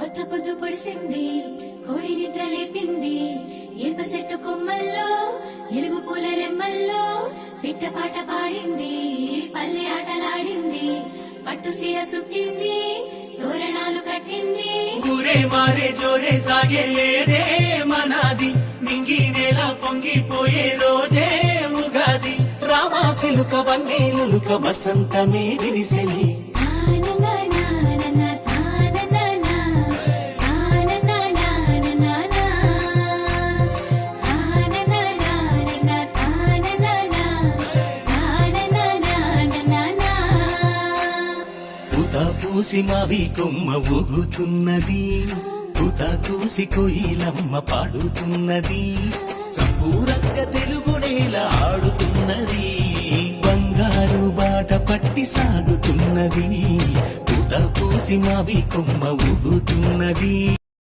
కొత్త పొద్దు పొడిసింది, కోడి నిద్ర లేపింది, ఏప చెట్టు కొమ్మల్లో ఎలుగు పూల రెమ్మల్లో పిట్ట పాట పాడింది, పల్లె ఆటలాడింది, పట్టు సీర సుట్టింది, తోరణాలు కట్టింది. ఊరే మారే జోరే సాగే లేదే మనాది, నింగి నేల పొంగిపోయే రోజే ఉగాది. రామాసిలుక వన్నేలుక వసంతమే విరిసెలి. పూసి మావి కొమ్మ ఊగుతున్నది, పూత కూసి కొయిలమ్మ పాడుతున్నది, సంపూరంగా తెలుగు నేల ఆడుతున్నది, బంగారు బాట పట్టి సాగుతున్నది. పూత పూసి మావి కొమ్మ ఊగుతున్నది.